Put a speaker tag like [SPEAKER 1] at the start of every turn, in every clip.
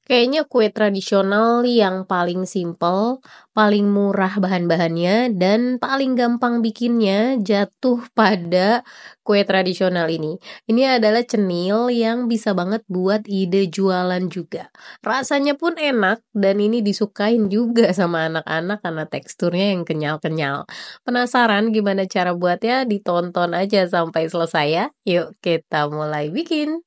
[SPEAKER 1] Kayaknya kue tradisional yang paling simpel, paling murah bahan-bahannya, dan paling gampang bikinnya jatuh pada kue tradisional ini. Ini adalah cenil yang bisa banget buat ide jualan juga. Rasanya pun enak dan ini disukain juga sama anak-anak karena teksturnya yang kenyal-kenyal. Penasaran gimana cara buatnya? Ditonton aja sampai selesai ya. Yuk kita mulai bikin.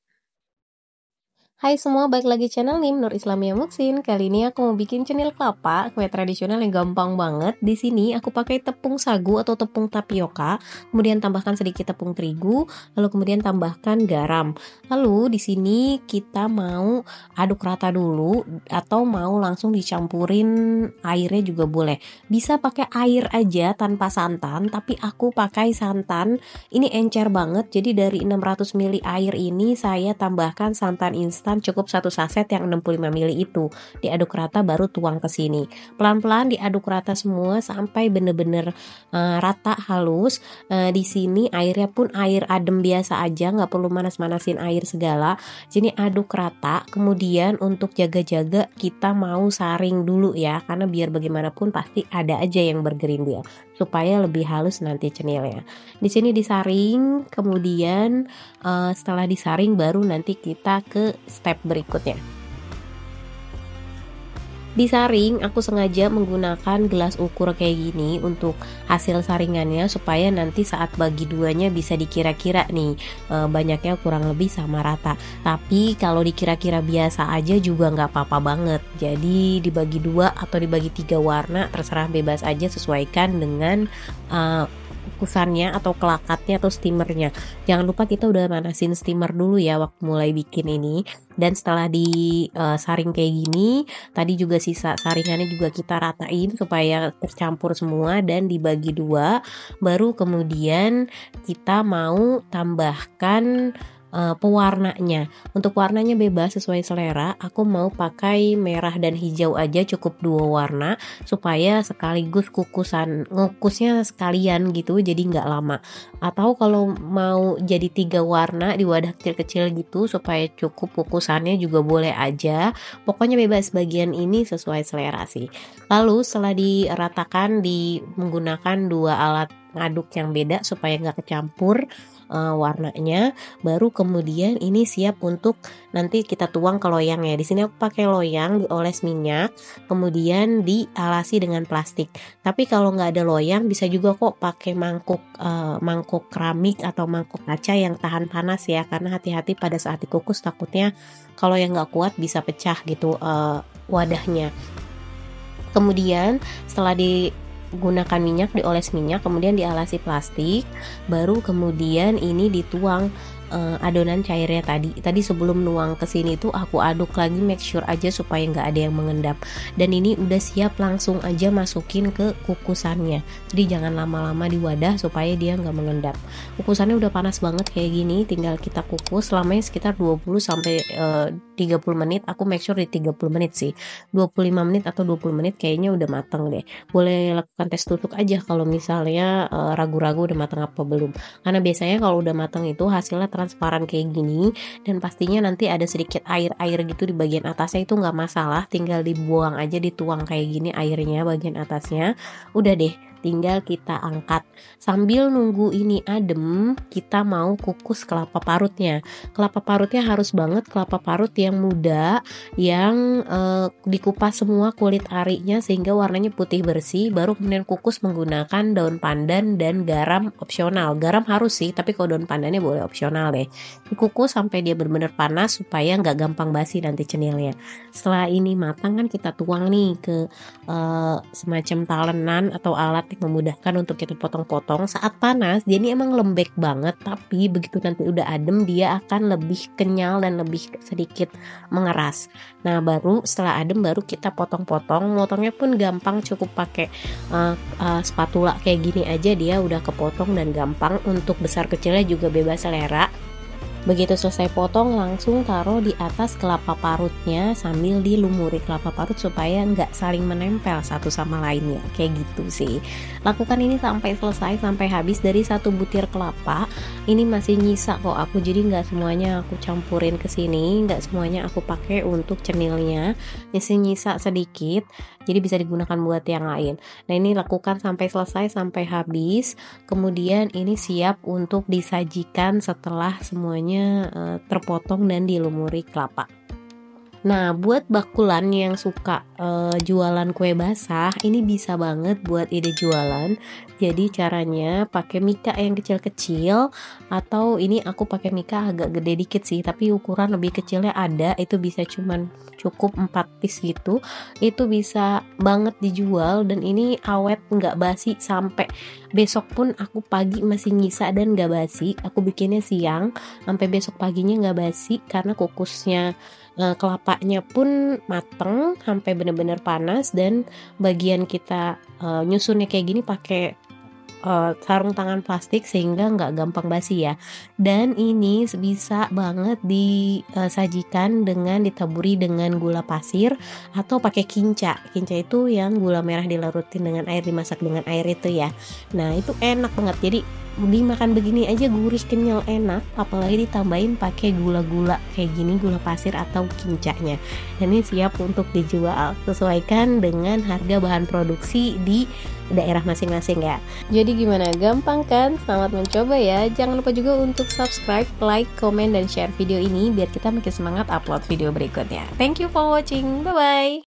[SPEAKER 1] Hai semua, balik lagi channel Nim Nur Islamia Muksin. Kali ini aku mau bikin cenil kelapa, kue tradisional yang gampang banget. Di sini aku pakai tepung sagu atau tepung tapioka, kemudian tambahkan sedikit tepung terigu, lalu kemudian tambahkan garam. Lalu di sini kita mau aduk rata dulu atau mau langsung dicampurin airnya juga boleh. Bisa pakai air aja tanpa santan, tapi aku pakai santan. Ini encer banget, jadi dari 600 ml air ini saya tambahkan santan instan cukup 1 saset yang 65 ml itu. Diaduk rata baru tuang ke sini. Pelan-pelan diaduk rata semua sampai bener-bener rata halus. Di sini airnya pun air adem biasa aja, nggak perlu manas-manasin air segala. Jadi aduk rata. Kemudian untuk jaga-jaga kita mau saring dulu ya, karena biar bagaimanapun pasti ada aja yang bergerindil supaya lebih halus nanti cenilnya. Di sini disaring, kemudian setelah disaring baru nanti kita ke step berikutnya. Disaring, aku sengaja menggunakan gelas ukur kayak gini untuk hasil saringannya supaya nanti saat bagi duanya bisa dikira-kira nih banyaknya kurang lebih sama rata. Tapi kalau dikira-kira biasa aja juga nggak apa-apa banget. Jadi dibagi 2 atau dibagi 3 warna terserah, bebas aja, sesuaikan dengan kukusannya atau kelakatnya atau steamernya. Jangan lupa kita udah manasin steamer dulu ya waktu mulai bikin ini. Dan setelah disaring kayak gini, tadi juga sisa saringannya juga kita ratain supaya tercampur semua dan dibagi 2. Baru kemudian kita mau tambahkan pewarnanya. Untuk warnanya bebas sesuai selera. Aku mau pakai merah dan hijau aja, cukup 2 warna supaya sekaligus ngukusnya sekalian gitu, jadi nggak lama. Atau kalau mau jadi 3 warna di wadah kecil-kecil gitu supaya cukup kukusannya juga boleh aja. Pokoknya bebas, bagian ini sesuai selera sih. Lalu setelah diratakan menggunakan 2 alat ngaduk yang beda supaya nggak kecampur warnanya, baru kemudian ini siap untuk nanti kita tuang ke loyangnya. Di sini aku pakai loyang dioles minyak, kemudian dialasi dengan plastik. Tapi kalau nggak ada loyang bisa juga kok pakai mangkuk keramik atau mangkuk kaca yang tahan panas ya, karena hati-hati pada saat dikukus takutnya kalau yang nggak kuat bisa pecah gitu wadahnya. Kemudian setelah gunakan minyak, dioles minyak, kemudian dialasi plastik, baru kemudian ini dituang adonan cairnya tadi sebelum nuang ke sini tuh aku aduk lagi, make sure aja supaya nggak ada yang mengendap. Dan ini udah siap langsung aja masukin ke kukusannya, jadi jangan lama-lama di wadah supaya dia nggak mengendap. Kukusannya udah panas banget kayak gini, tinggal kita kukus selamanya sekitar 20 sampai 30 menit. Aku make sure di 30 menit sih, 25 menit atau 20 menit kayaknya udah mateng deh. Boleh lakukan tes tusuk aja kalau misalnya ragu-ragu udah mateng apa belum, karena biasanya kalau udah mateng itu hasilnya transparan kayak gini. Dan pastinya nanti ada sedikit air-air gitu di bagian atasnya, itu nggak masalah, tinggal dibuang aja, dituang kayak gini airnya bagian atasnya. Udah deh, tinggal kita angkat. Sambil nunggu ini adem, kita mau kukus kelapa parutnya. Kelapa parutnya harus banget kelapa parut yang muda, yang dikupas semua kulit arinya sehingga warnanya putih bersih. Baru kemudian kukus menggunakan daun pandan dan garam opsional. Garam harus sih, tapi kalau daun pandannya boleh opsional deh. Dikukus sampai dia benar-benar panas supaya nggak gampang basi nanti cenilnya. Setelah ini matang kan kita tuang nih ke semacam talenan atau alat yang memudahkan untuk kita potong-potong. Saat panas dia ini emang lembek banget, tapi begitu nanti udah adem dia akan lebih kenyal dan lebih sedikit mengeras. Nah baru setelah adem baru kita potong-potong. Motongnya pun gampang, cukup pakai spatula kayak gini aja dia udah kepotong dan gampang. Untuk besar kecilnya juga bebas selera. Begitu selesai potong langsung taruh di atas kelapa parutnya sambil dilumuri kelapa parut supaya nggak saling menempel satu sama lainnya, kayak gitu sih. Lakukan ini sampai selesai, sampai habis. Dari 1 butir kelapa ini masih nyisa kok aku, jadi nggak semuanya aku campurin ke sini, nggak semuanya aku pakai untuk cenilnya, masih nyisa sedikit, jadi bisa digunakan buat yang lain. Nah ini lakukan sampai selesai, sampai habis, kemudian ini siap untuk disajikan setelah semuanya terpotong dan dilumuri kelapa. Nah, buat bakulan yang suka jualan kue basah, ini bisa banget buat ide jualan. Jadi caranya pakai mika yang kecil-kecil, atau ini aku pakai mika agak gede dikit sih, tapi ukuran lebih kecilnya ada, itu bisa cuman cukup 4 piece gitu. Itu bisa banget dijual dan ini awet nggak basi sampai besok pun aku pagi masih nyisa dan nggak basi. Aku bikinnya siang sampai besok paginya nggak basi karena kukusnya kelapanya pun mateng sampai bener-bener panas, dan bagian kita nyusunnya kayak gini pakai sarung tangan plastik sehingga nggak gampang basi ya. Dan ini bisa banget disajikan dengan ditaburi dengan gula pasir atau pakai kinca. Kinca itu yang gula merah dilarutin dengan air, dimasak dengan air itu ya. Nah itu enak banget, jadi dimakan begini aja gurih, kenyal, enak, apalagi ditambahin pakai gula-gula kayak gini, gula pasir atau kincanya. Dan ini siap untuk dijual, sesuaikan dengan harga bahan produksi di daerah masing-masing ya. Jadi gimana, gampang kan? Selamat mencoba ya. Jangan lupa juga untuk subscribe, like, komen, dan share video ini biar kita makin semangat upload video berikutnya. Thank you for watching, bye bye.